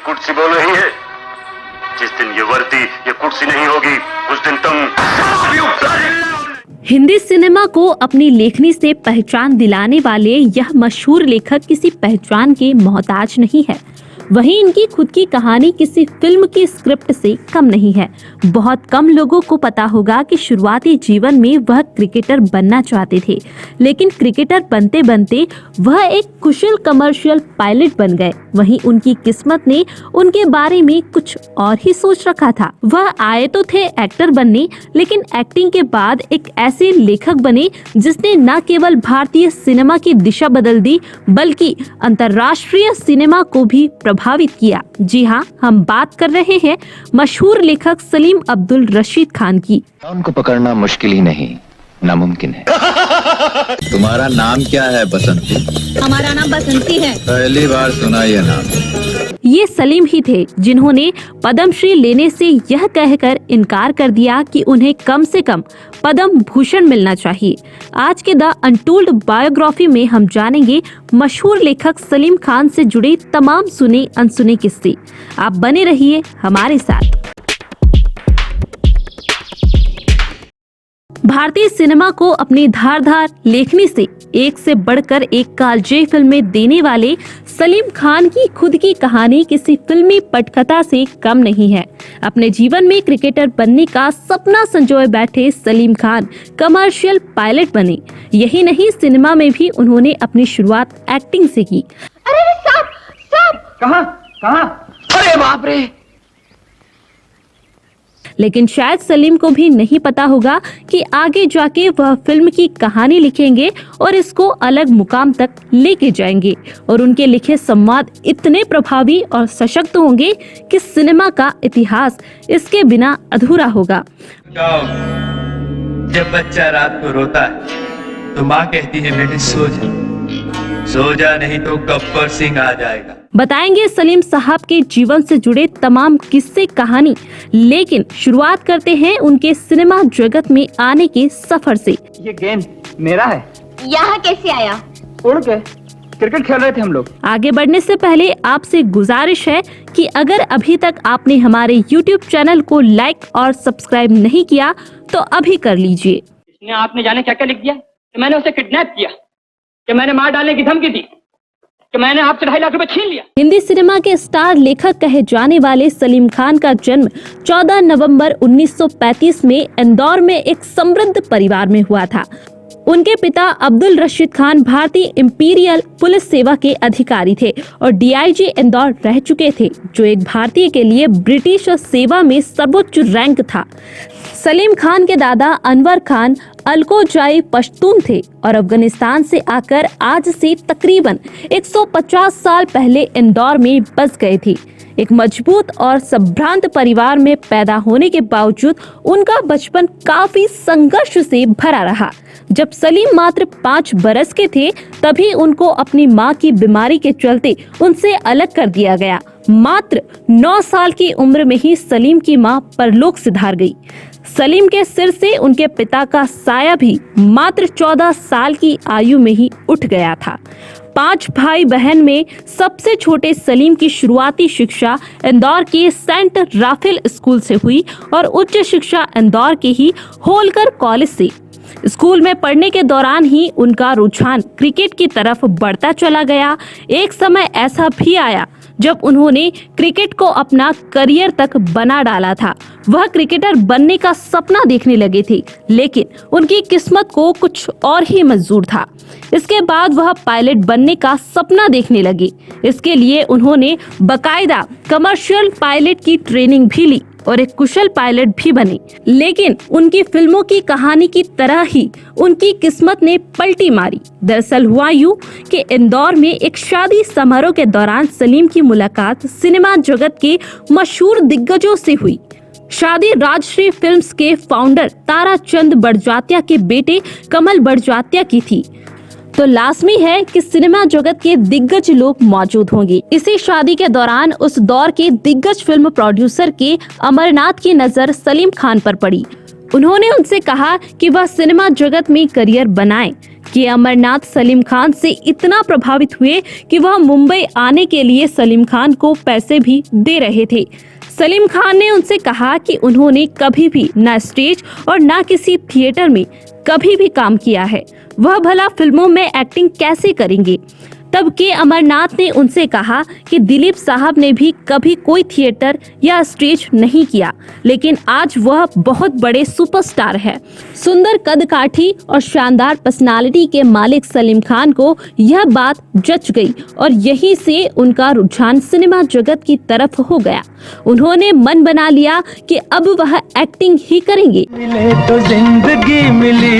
कुर्सी बोल रही है। जिस दिन ये वर्दी, ये कुर्सी नहीं होगी, उस दिन तुम। हिंदी सिनेमा को अपनी लेखनी से पहचान दिलाने वाले यह मशहूर लेखक किसी पहचान के मोहताज नहीं है। वहीं इनकी खुद की कहानी किसी फिल्म की स्क्रिप्ट से कम नहीं है। बहुत कम लोगों को पता होगा कि शुरुआती जीवन में वह क्रिकेटर बनना चाहते थे, लेकिन क्रिकेटर बनते बनते वह एक कुशल कमर्शियल पायलट बन गए। वहीं उनकी किस्मत ने उनके बारे में कुछ और ही सोच रखा था। वह आए तो थे एक्टर बनने, लेकिन एक्टिंग के बाद एक ऐसे लेखक बने जिसने न केवल भारतीय सिनेमा की दिशा बदल दी, बल्कि अंतर्राष्ट्रीय सिनेमा को भी प्रभावित किया। जी हाँ, हम बात कर रहे हैं मशहूर लेखक सलीम अब्दुल रशीद खान की। उनको पकड़ना मुश्किल ही नहीं, नामुमकिन है। तुम्हारा नाम क्या है? बसंती। हमारा नाम बसंती है। पहली बार सुना ये नाम। ये सलीम ही थे जिन्होंने पद्मश्री लेने से यह कहकर इनकार कर दिया कि उन्हें कम से कम पद्म भूषण मिलना चाहिए। आज के द अनटोल्ड बायोग्राफी में हम जानेंगे मशहूर लेखक सलीम खान से जुड़े तमाम सुने अनसुने किस्से। आप बने रहिए हमारे साथ। भारतीय सिनेमा को अपनी धारदार लेखनी से एक से बढ़कर एक कालजयी फिल्में देने वाले सलीम खान की खुद की कहानी किसी फिल्मी पटकथा से कम नहीं है। अपने जीवन में क्रिकेटर बनने का सपना संजोए बैठे सलीम खान कमर्शियल पायलट बने। यही नहीं, सिनेमा में भी उन्होंने अपनी शुरुआत एक्टिंग से की। अरे सांप! कहाँ? अरे बाप रे! लेकिन शायद सलीम को भी नहीं पता होगा कि आगे जाके वह फिल्म की कहानी लिखेंगे और इसको अलग मुकाम तक लेके जाएंगे, और उनके लिखे संवाद इतने प्रभावी और सशक्त होंगे कि सिनेमा का इतिहास इसके बिना अधूरा होगा। जब बच्चा रात को रोता है तो माँ कहती है बेटे सो जा नहीं तो गब्बर सिंह आ जाएगा। बताएंगे सलीम साहब के जीवन से जुड़े तमाम किस्से कहानी, लेकिन शुरुआत करते हैं उनके सिनेमा जगत में आने के सफर से। ये गेंद मेरा है। यहाँ कैसे आया? उड़ के क्रिकेट खेल रहे थे हम लोग। आगे बढ़ने से पहले आपसे गुजारिश है कि अगर अभी तक आपने हमारे YouTube चैनल को लाइक और सब्सक्राइब नहीं किया तो अभी कर लीजिए। इसने आपने जाने क्या क्या लिख दिया कि मैंने उसे किडनैप किया, कि मैंने मार डालने की धमकी दी, कि मैंने आपसे 2.5 लाख रुपए छीन लिया। हिंदी सिनेमा के स्टार लेखक कहे जाने वाले सलीम खान का जन्म 14 नवंबर 1935 में इंदौर में एक समृद्ध परिवार में हुआ था। उनके पिता अब्दुल रशीद खान भारतीय इंपीरियल पुलिस सेवा के अधिकारी थे और DIG इंदौर रह चुके थे, जो एक भारतीय के लिए ब्रिटिश सेवा में सर्वोच्च रैंक था। सलीम खान के दादा अनवर खान अलकोजाई पश्तून थे और अफगानिस्तान से आकर आज से तकरीबन 150 साल पहले इंदौर में बस गए थे। एक मजबूत और संभ्रांत परिवार में पैदा होने के बावजूद उनका बचपन काफी संघर्ष से भरा रहा। जब सलीम मात्र 5 बरस के थे तभी उनको अपनी मां की बीमारी के चलते उनसे अलग कर दिया गया। मात्र 9 साल की उम्र में ही सलीम की मां परलोक सिधार गई। सलीम के सिर से उनके पिता का साया भी मात्र 14 साल की आयु में ही उठ गया था। 5 भाई बहन में सबसे छोटे सलीम की शुरुआती शिक्षा इंदौर के सेंट राफेल स्कूल से हुई और उच्च शिक्षा इंदौर के ही होलकर कॉलेज से। स्कूल में पढ़ने के दौरान ही उनका रुझान क्रिकेट की तरफ बढ़ता चला गया। एक समय ऐसा भी आया जब उन्होंने क्रिकेट को अपना करियर तक बना डाला था। वह क्रिकेटर बनने का सपना देखने लगे थे, लेकिन उनकी किस्मत को कुछ और ही मंजूर था। इसके बाद वह पायलट बनने का सपना देखने लगे। इसके लिए उन्होंने बकायदा कमर्शियल पायलट की ट्रेनिंग भी ली और एक कुशल पायलट भी बने। लेकिन उनकी फिल्मों की कहानी की तरह ही उनकी किस्मत ने पलटी मारी। दरअसल हुआ यूं कि इंदौर में एक शादी समारोह के दौरान सलीम की मुलाकात सिनेमा जगत के मशहूर दिग्गजों से हुई। शादी राजश्री फिल्म्स के फाउंडर ताराचंद बड़जात्या के बेटे कमल बड़जात्या की थी, तो लाजमी है कि सिनेमा जगत के दिग्गज लोग मौजूद होंगे। इसी शादी के दौरान उस दौर के दिग्गज फिल्म प्रोड्यूसर के अमरनाथ की नजर सलीम खान पर पड़ी। उन्होंने उनसे कहा कि वह सिनेमा जगत में करियर बनाएं, कि अमरनाथ सलीम खान से इतना प्रभावित हुए कि वह मुंबई आने के लिए सलीम खान को पैसे भी दे रहे थे। सलीम खान ने उनसे कहा कि उन्होंने कभी भी ना स्टेज और ना किसी थिएटर में कभी भी काम किया है, वह भला फिल्मों में एक्टिंग कैसे करेंगे। तब के अमरनाथ ने उनसे कहा कि दिलीप साहब ने भी कभी कोई थिएटर या स्टेज नहीं किया, लेकिन आज वह बहुत बड़े सुपरस्टार है। सुंदर कदकाठी और शानदार पर्सनालिटी के मालिक सलीम खान को यह बात जच गई और यहीं से उनका रुझान सिनेमा जगत की तरफ हो गया। उन्होंने मन बना लिया कि अब वह एक्टिंग ही करेंगे। मिले तो जिंदगी मिली,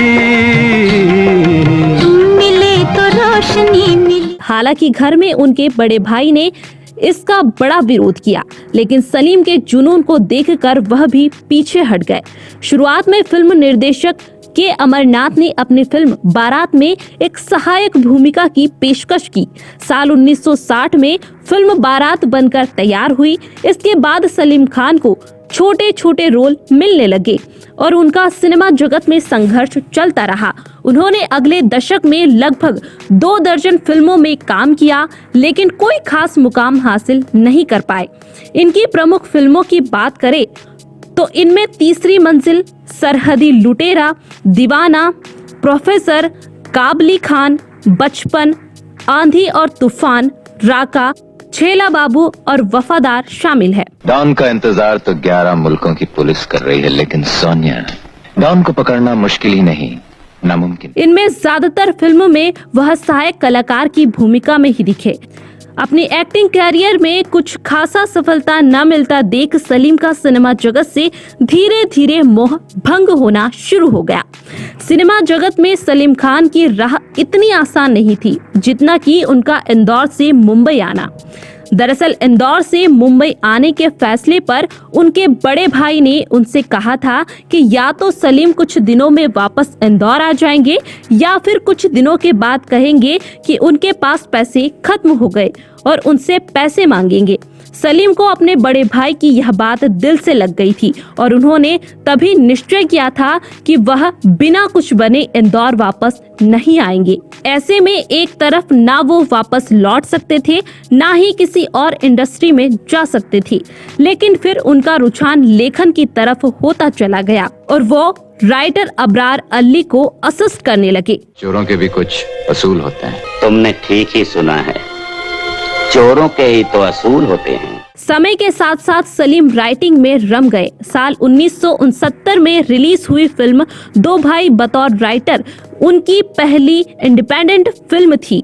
मिले तो रोशनी मिली। हालांकि घर में उनके बड़े भाई ने इसका बड़ा विरोध किया, लेकिन सलीम के जुनून को देखकर वह भी पीछे हट गए। शुरुआत में फिल्म निर्देशक के अमरनाथ ने अपनी फिल्म बारात में एक सहायक भूमिका की पेशकश की। साल 1960 में फिल्म बारात बनकर तैयार हुई। इसके बाद सलीम खान को छोटे छोटे रोल मिलने लगे और उनका सिनेमा जगत में संघर्ष चलता रहा। उन्होंने अगले दशक में लगभग 2 दर्जन फिल्मों में काम किया, लेकिन कोई खास मुकाम हासिल नहीं कर पाए। इनकी प्रमुख फिल्मों की बात करें तो इनमें तीसरी मंजिल, सरहदी लुटेरा, दीवाना, प्रोफेसर, काबली खान, बचपन, आंधी और तूफान, राका, छेला बाबू और वफादार शामिल है। डॉन का इंतजार तो 11 मुल्कों की पुलिस कर रही है, लेकिन सोनिया, डॉन को पकड़ना मुश्किल ही नहीं, नामुमकिन। इनमें ज्यादातर फिल्मों में वह सहायक कलाकार की भूमिका में ही दिखे। अपनी एक्टिंग कैरियर में कुछ खासा सफलता न मिलता देख सलीम का सिनेमा जगत से धीरे धीरे मोह भंग होना शुरू हो गया। सिनेमा जगत में सलीम खान की राह इतनी आसान नहीं थी जितना कि उनका इंदौर से मुंबई आना। दरअसल इंदौर से मुंबई आने के फैसले पर उनके बड़े भाई ने उनसे कहा था कि या तो सलीम कुछ दिनों में वापस इंदौर आ जाएंगे या फिर कुछ दिनों के बाद कहेंगे कि उनके पास पैसे खत्म हो गए और उनसे पैसे मांगेंगे। सलीम को अपने बड़े भाई की यह बात दिल से लग गई थी और उन्होंने तभी निश्चय किया था कि वह बिना कुछ बने इंदौर वापस नहीं आएंगे। ऐसे में एक तरफ ना वो वापस लौट सकते थे, ना ही किसी और इंडस्ट्री में जा सकते थे, लेकिन फिर उनका रुझान लेखन की तरफ होता चला गया और वो राइटर अबरार अली को असिस्ट करने लगे। चोरों के भी कुछ असूल होते हैं। तुमने ठीक ही सुना है, चोरों के ही तो असूल होते हैं। समय के साथ साथ सलीम राइटिंग में रम गए। साल 1969 में रिलीज हुई फिल्म दो भाई बतौर राइटर उनकी पहली इंडिपेंडेंट फिल्म थी।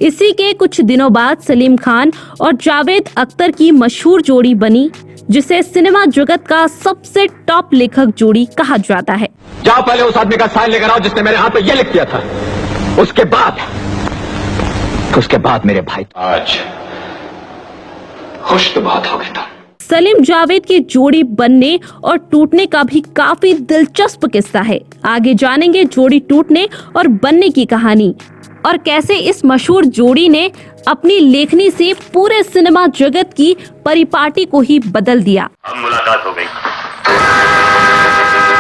इसी के कुछ दिनों बाद सलीम खान और जावेद अख्तर की मशहूर जोड़ी बनी, जिसे सिनेमा जगत का सबसे टॉप लेखक जोड़ी कहा जाता है। जाओ पहले उस आदमी का साइन लेकर आओ जिसने मेरे हाथ पे ये लिख दिया था। उसके बाद मेरे भाई। आज खुश तो बहुत हो गए तुम। सलीम जावेद की जोड़ी बनने और टूटने का भी काफी दिलचस्प किस्सा है। आगे जानेंगे जोड़ी टूटने और बनने की कहानी और कैसे इस मशहूर जोड़ी ने अपनी लेखनी से पूरे सिनेमा जगत की परिपाटी को ही बदल दिया। अब मुलाकात हो गई।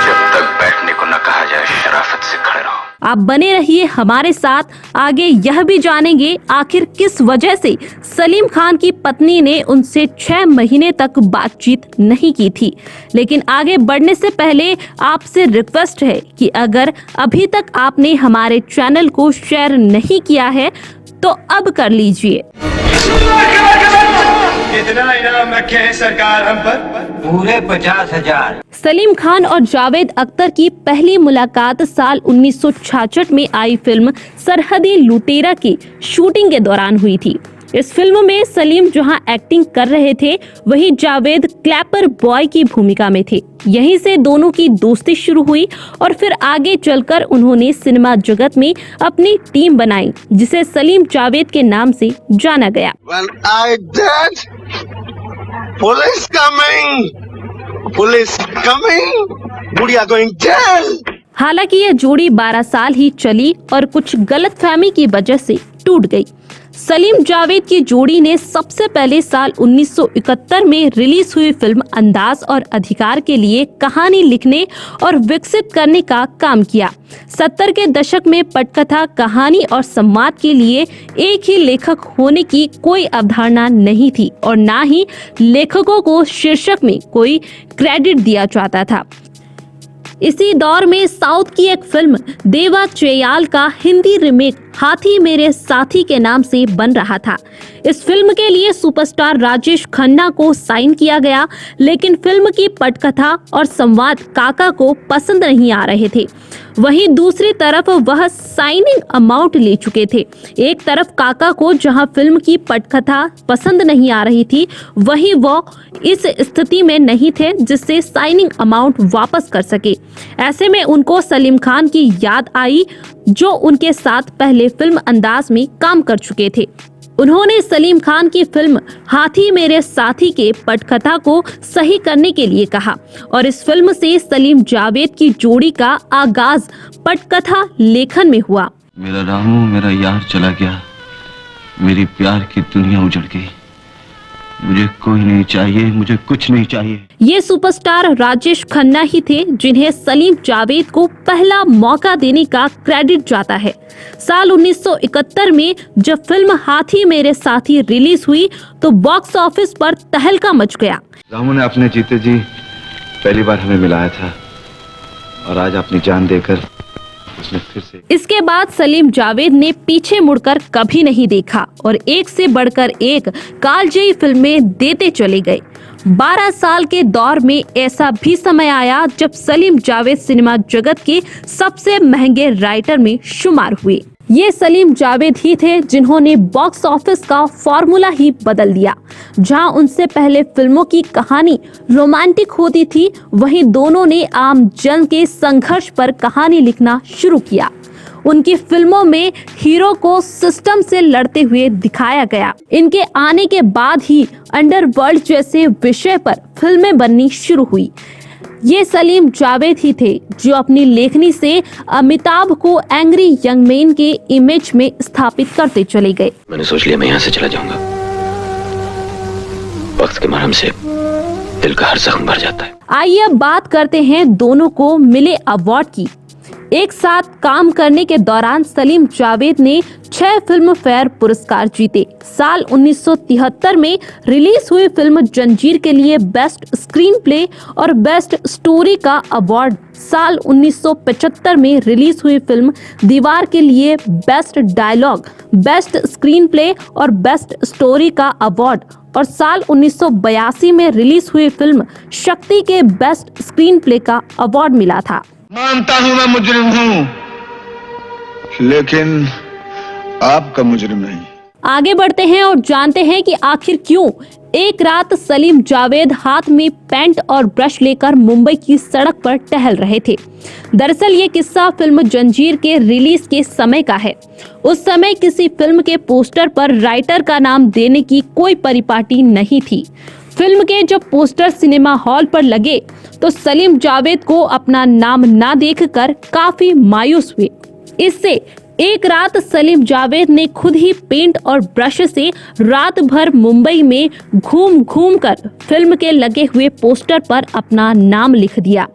जब तक बैठने को न कहा जाए शराफत से खड़े रहो। आप बने रहिए हमारे साथ। आगे यह भी जानेंगे आखिर किस वजह से सलीम खान की पत्नी ने उनसे 6 महीने तक बातचीत नहीं की थी। लेकिन आगे बढ़ने से पहले आपसे रिक्वेस्ट है कि अगर अभी तक आपने हमारे चैनल को शेयर नहीं किया है तो अब कर लीजिए। कितना इनाम रखे हैं सरकार हम पर? पूरे 50,000। सलीम खान और जावेद अख्तर की पहली मुलाकात साल 1966 में आई फिल्म सरहदी लुटेरा की शूटिंग के दौरान हुई थी। इस फिल्म में सलीम जहां एक्टिंग कर रहे थे, वहीं जावेद क्लैपर बॉय की भूमिका में थे। यहीं से दोनों की दोस्ती शुरू हुई और फिर आगे चलकर उन्होंने सिनेमा जगत में अपनी टीम बनाई, जिसे सलीम जावेद के नाम से जाना गया। हालांकि यह जोड़ी 12 साल ही चली और कुछ गलतफहमी की वजह से टूट गई। सलीम जावेद की जोड़ी ने सबसे पहले साल 1971 में रिलीज हुई फिल्म अंदाज और अधिकार के लिए कहानी लिखने और विकसित करने का काम किया। 70 के दशक में पटकथा, कहानी और संवाद के लिए एक ही लेखक होने की कोई अवधारणा नहीं थी और न ही लेखकों को शीर्षक में कोई क्रेडिट दिया जाता था। इसी दौर में साउथ की एक फिल्म देवा चेयाल का हिंदी रीमेक हाथी मेरे साथी के नाम से बन रहा था। इस फिल्म के लिए सुपरस्टार राजेश खन्ना को साइन किया गया, लेकिन फिल्म की पटकथा और संवाद काका को पसंद नहीं आ रहे थे। वहीं दूसरी तरफ वह साइनिंग अमाउंट ले चुके थे। एक तरफ काका को जहां फिल्म की पटकथा पसंद नहीं आ रही थी, वहीं वो इस स्थिति में नहीं थे जिससे साइनिंग अमाउंट वापस कर सके। ऐसे में उनको सलीम खान की याद आई, जो उनके साथ पहले फिल्म अंदाज में काम कर चुके थे। उन्होंने सलीम खान की फिल्म हाथी मेरे साथी के पटकथा को सही करने के लिए कहा और इस फिल्म से सलीम जावेद की जोड़ी का आगाज पटकथा लेखन में हुआ। मेरा रामू मेरा यार चला गया, मेरी प्यार की दुनिया उजड़ गई, मुझे कोई नहीं चाहिए, मुझे कुछ नहीं चाहिए। ये सुपरस्टार राजेश खन्ना ही थे जिन्हें सलीम जावेद को पहला मौका देने का क्रेडिट जाता है। साल 1971 में जब फिल्म हाथी मेरे साथी रिलीज हुई तो बॉक्स ऑफिस पर तहलका मच गया। रामू ने अपने जीते जी पहली बार हमें मिलाया था और आज अपनी जान देकर उसने फिर से। इसके बाद सलीम जावेद ने पीछे मुड़कर कभी नहीं देखा और एक से बढ़कर एक कालजयी फिल्में देते चले गए। 12 साल के दौर में ऐसा भी समय आया जब सलीम जावेद सिनेमा जगत के सबसे महंगे राइटर में शुमार हुए। ये सलीम जावेद ही थे जिन्होंने बॉक्स ऑफिस का फॉर्मूला ही बदल दिया। जहां उनसे पहले फिल्मों की कहानी रोमांटिक होती थी, वहीं दोनों ने आम जन के संघर्ष पर कहानी लिखना शुरू किया। उनकी फिल्मों में हीरो को सिस्टम से लड़ते हुए दिखाया गया। इनके आने के बाद ही अंडरवर्ल्ड जैसे विषय पर फिल्में बननी शुरू हुई। ये सलीम जावेद ही थे जो अपनी लेखनी से अमिताभ को एंग्री यंग मैन के इमेज में स्थापित करते चले गए। मैंने सोच लिया मैं यहाँ से चला जाऊंगा। वक्त के मरहम से दिल का हर जख्म भर जाता है। आइए अब बात करते हैं दोनों को मिले अवार्ड की। एक साथ काम करने के दौरान सलीम जावेद ने 6 फिल्म फेयर पुरस्कार जीते। साल 1973 में रिलीज हुई फिल्म जंजीर के लिए बेस्ट स्क्रीन प्ले और बेस्ट स्टोरी का अवार्ड, साल 1975 में रिलीज हुई फिल्म दीवार के लिए best dialogue, best screen play और बेस्ट स्टोरी का अवार्ड और साल 1982 में रिलीज हुई फिल्म शक्ति के बेस्ट स्क्रीन प्ले का अवार्ड मिला था। मानता हूं मैं मुजरिम हूं, लेकिन आपका मुजरिम नहीं। आगे बढ़ते हैं और जानते हैं कि आखिर क्यों एक रात सलीम जावेद हाथ में पेंट और ब्रश लेकर मुंबई की सड़क पर टहल रहे थे। दरअसल ये किस्सा फिल्म जंजीर के रिलीज के समय का है। उस समय किसी फिल्म के पोस्टर पर राइटर का नाम देने की कोई परिपाटी नहीं थी। फिल्म के जब पोस्टर सिनेमा हॉल पर लगे तो सलीम जावेद को अपना नाम ना देखकर काफी मायूस हुए। इससे एक रात सलीम जावेद ने खुद ही पेंट और ब्रश से रात भर मुंबई में घूम घूम कर फिल्म के लगे हुए पोस्टर पर अपना नाम लिख दिया।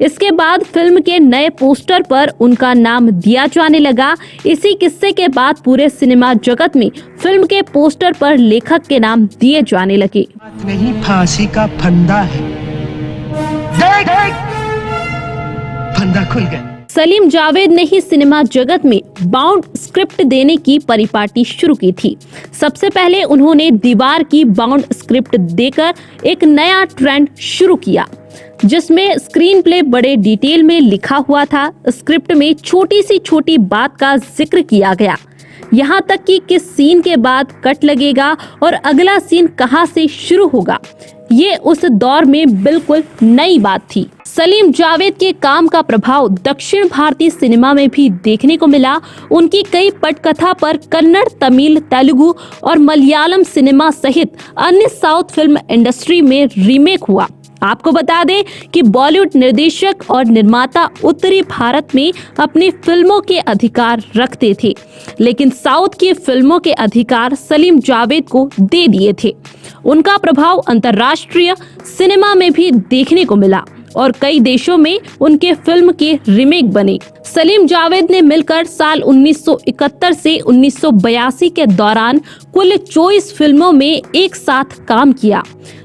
इसके बाद फिल्म के नए पोस्टर पर उनका नाम दिया जाने लगा। इसी किस्से के बाद पूरे सिनेमा जगत में फिल्म के पोस्टर पर लेखक के नाम दिए जाने लगे। नहीं फांसी का फंदा है, देख फंदा खुल गया। सलीम जावेद ने ही सिनेमा जगत में बाउंड स्क्रिप्ट देने की परिपाटी शुरू की थी। सबसे पहले उन्होंने दीवार की बाउंड स्क्रिप्ट देकर एक नया ट्रेंड शुरू किया, जिसमें स्क्रीन प्ले बड़े डिटेल में लिखा हुआ था। स्क्रिप्ट में छोटी सी छोटी बात का जिक्र किया गया, यहाँ तक कि किस सीन के बाद कट लगेगा और अगला सीन कहाँ से शुरू होगा। ये उस दौर में बिल्कुल नई बात थी। सलीम जावेद के काम का प्रभाव दक्षिण भारतीय सिनेमा में भी देखने को मिला। उनकी कई पटकथा पर कन्नड़, तमिल, तेलुगु और मलयालम सिनेमा सहित अन्य साउथ फिल्म इंडस्ट्री में रीमेक हुआ। आपको बता दें कि बॉलीवुड निर्देशक और निर्माता उत्तरी भारत में अपनी फिल्मों के अधिकार रखते थे, लेकिन साउथ की फिल्मों के अधिकार सलीम जावेद को दे दिए थे। उनका प्रभाव अंतर्राष्ट्रीय सिनेमा में भी देखने को मिला और कई देशों में उनके फिल्म के रीमेक बने। सलीम जावेद ने मिलकर साल 1971 से 1982 के दौरान कुल 24 फिल्मों में एक साथ काम किया,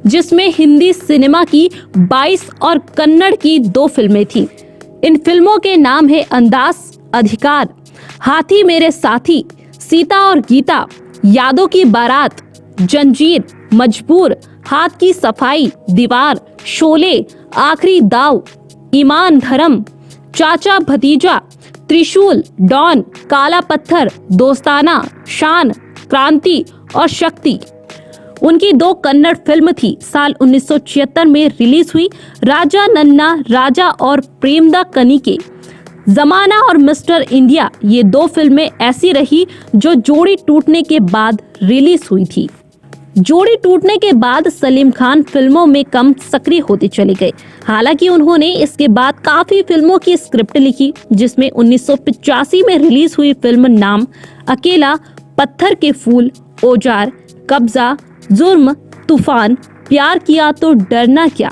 जिसमें हिंदी सिनेमा की 22 और कन्नड़ की 2 फिल्में थीं। इन फिल्मों के नाम है अंदाज, अधिकार, हाथी मेरे साथी, सीता और गीता, यादों की बारात, जंजीर, मजबूर, हाथ की सफाई, दीवार, शोले, आखिरी दाव, ईमान धर्म, चाचा भतीजा, त्रिशूल, डॉन, काला पत्थर, दोस्ताना, शान, क्रांति और शक्ति। उनकी 2 कन्नड़ फिल्म थी। साल 1976 में रिलीज हुई राजा नन्ना राजा और प्रेमदा कनिके, जमाना और मिस्टर इंडिया। ये 2 फिल्में ऐसी रही जो जोड़ी टूटने के बाद रिलीज हुई थी। जोड़ी टूटने के बाद सलीम खान फिल्मों में कम सक्रिय होते चले गए। हालांकि उन्होंने इसके बाद काफी फिल्मों की स्क्रिप्ट लिखी, जिसमें 1985 में रिलीज हुई फिल्म नाम, अकेला, पत्थर के फूल, औजार, कब्जा, जुर्म, तूफान, प्यार किया तो डरना क्या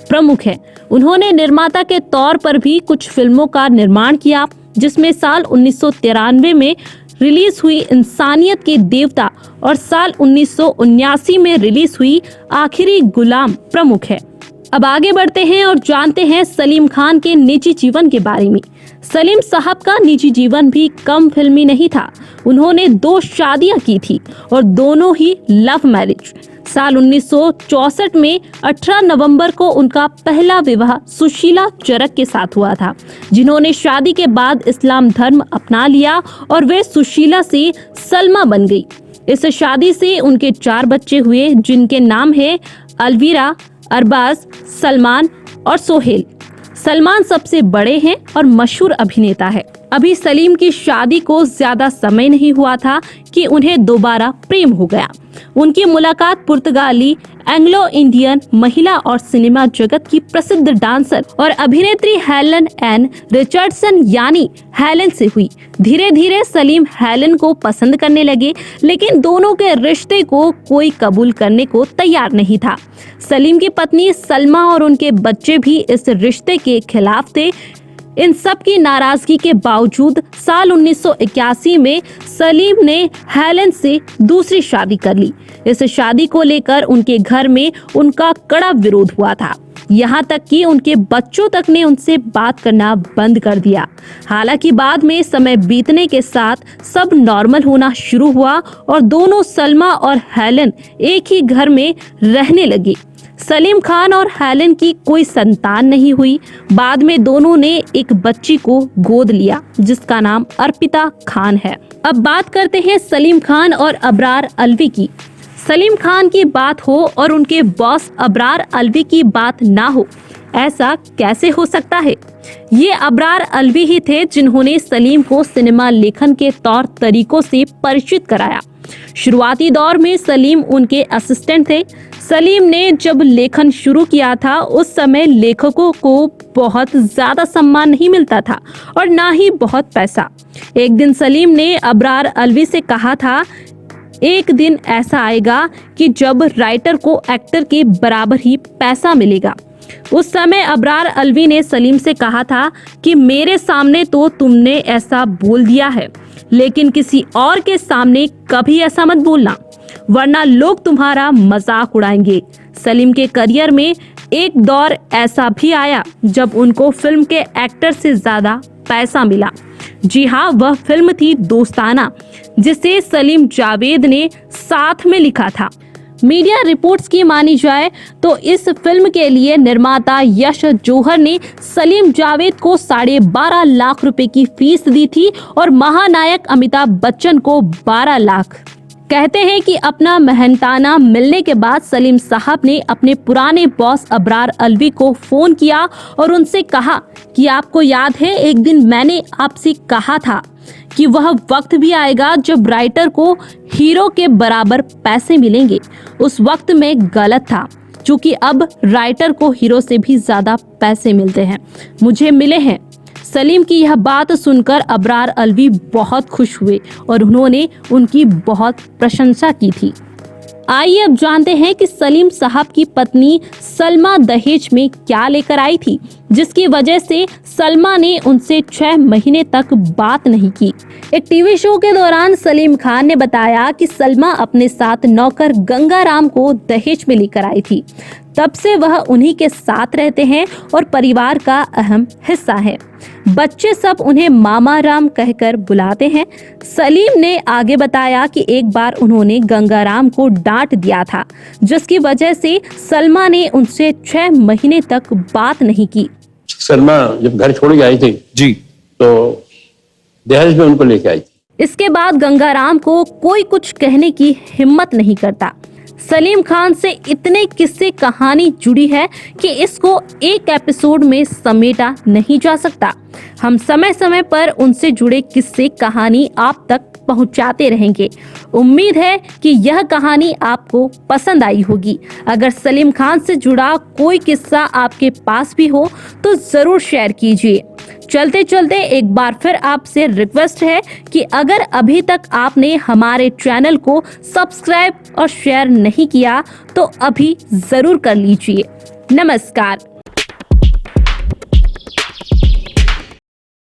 प्रमुख है। उन्होंने निर्माता के तौर पर भी कुछ फिल्मों का निर्माण किया, जिसमें साल 1993 में रिलीज हुई इंसानियत के देवता और साल 1979 में रिलीज हुई आखिरी गुलाम प्रमुख है। अब आगे बढ़ते हैं और जानते हैं सलीम खान के निजी जीवन के बारे में। सलीम साहब का निजी जीवन भी कम फिल्मी नहीं था। उन्होंने 2 शादियां की थी और दोनों ही लव मैरिज। साल 1964 में 18 नवंबर को उनका पहला विवाह सुशीला चरक के साथ हुआ था, जिन्होंने शादी के बाद इस्लाम धर्म अपना लिया और वे सुशीला से सलमा बन गई। इस शादी से उनके 4 बच्चे हुए, जिनके नाम है अलवीरा, अरबाज, सलमान और सोहेल। सलमान सबसे बड़े हैं और मशहूर अभिनेता है। अभी सलीम की शादी को ज्यादा समय नहीं हुआ था कि उन्हें दोबारा प्रेम हो गया। उनकी मुलाकात पुर्तगाली एंग्लो इंडियन महिला और सिनेमा जगत की प्रसिद्ध डांसर और अभिनेत्री हेलन एन रिचर्डसन यानी हेलन से हुई। धीरे धीरे सलीम हेलन को पसंद करने लगे, लेकिन दोनों के रिश्ते को कोई कबूल करने को तैयार नहीं था। सलीम की पत्नी सलमा और उनके बच्चे भी इस रिश्ते के खिलाफ थे। इन सब की नाराजगी के बावजूद साल 1981 में सलीम ने हेलन से दूसरी शादी कर ली। इस शादी को लेकर उनके घर में उनका कड़ा विरोध हुआ था, यहाँ तक कि उनके बच्चों तक ने उनसे बात करना बंद कर दिया। हालांकि बाद में समय बीतने के साथ सब नॉर्मल होना शुरू हुआ और दोनों सलमा और हेलन एक ही घर में रहने लगे। सलीम खान और हेलन की कोई संतान नहीं हुई। बाद में दोनों ने एक बच्ची को गोद लिया, जिसका नाम अर्पिता खान है। अब बात करते हैं सलीम खान और अबरार अलवी की। सलीम खान की बात हो और उनके बॉस अबरार अलवी की बात ना हो, ऐसा कैसे हो सकता है? ये अबरार अलवी ही थे जिन्होंने सलीम को सिनेमा लेखन के तौर तरीकों से परिचित कराया। शुरुआती दौर में सलीम उनके असिस्टेंट थे। सलीम ने जब लेखन शुरू किया था, उस समय लेखकों को बहुत ज्यादा सम्मान नहीं मिलता था और ना ही बहुत पैसा। एक दिन सलीम ने अबरार अलवी से कहा था, एक दिन ऐसा आएगा कि जब राइटर को एक्टर के बराबर ही पैसा मिलेगा। उस समय अबरार अलवी ने सलीम से कहा था कि मेरे सामने तो तुमने ऐसा बोल दिया है, लेकिन किसी और के सामने कभी ऐसा मत बोलना, वरना लोग तुम्हारा मजाक उड़ाएंगे। सलीम के करियर में एक दौर ऐसा भी आया जब उनको फिल्म के एक्टर से ज्यादा पैसा मिला। जी हाँ, वह फिल्म थी दोस्ताना, जिसे सलीम जावेद ने साथ में लिखा था। मीडिया रिपोर्ट्स की मानी जाए तो इस फिल्म के लिए निर्माता यश जौहर ने सलीम जावेद को 12.5 लाख रुपए की फीस दी थी और महानायक अमिताभ बच्चन को 12 लाख। कहते हैं कि अपना मेहनताना मिलने के बाद सलीम साहब ने अपने पुराने बॉस अबरार अलवी को फोन किया और उनसे कहा कि आपको याद है, एक दिन मैंने आपसे कहा था कि वह वक्त भी आएगा जब राइटर को हीरो के बराबर पैसे मिलेंगे। उस वक्त मैं गलत था, चूंकि अब राइटर को हीरो से भी ज्यादा पैसे मिलते हैं, मुझे मिले हैं। सलीम की यह बात सुनकर अबरार अलवी बहुत खुश हुए और उन्होंने उनकी बहुत प्रशंसा की थी। आइए अब जानते हैं कि सलीम साहब की पत्नी सलमा दहेज में क्या लेकर आई थी, जिसकी वजह से सलमा ने उनसे 6 महीने तक बात नहीं की। एक टीवी शो के दौरान सलीम खान ने बताया कि सलमा अपने साथ नौकर गंगाराम को दहेज में लेकर आई थी। तब से वह उन्हीं के साथ रहते हैं और परिवार का अहम हिस्सा है। बच्चे सब उन्हें मामा राम कहकर बुलाते हैं। सलीम ने आगे बताया कि एक बार उन्होंने गंगाराम को डांट दिया था, जिसकी वजह से सलमा ने उनसे 6 महीने तक बात नहीं की। सलमा जब घर छोड़ के आई थी जी, तो दहेज में उनको लेके आई थी। इसके बाद गंगाराम को कोई कुछ कहने की हिम्मत नहीं करता। सलीम खान से इतने किस्से कहानी जुड़ी है कि इसको एक एपिसोड में समेटा नहीं जा सकता। हम समय समय पर उनसे जुड़े किस्से कहानी आप तक पहुंचाते रहेंगे। उम्मीद है कि यह कहानी आपको पसंद आई होगी। अगर सलीम खान से जुड़ा कोई किस्सा आपके पास भी हो तो जरूर शेयर कीजिए। चलते चलते एक बार फिर आपसे रिक्वेस्ट है कि अगर अभी तक आपने हमारे चैनल को सब्सक्राइब और शेयर नहीं किया तो अभी जरूर कर लीजिए। नमस्कार।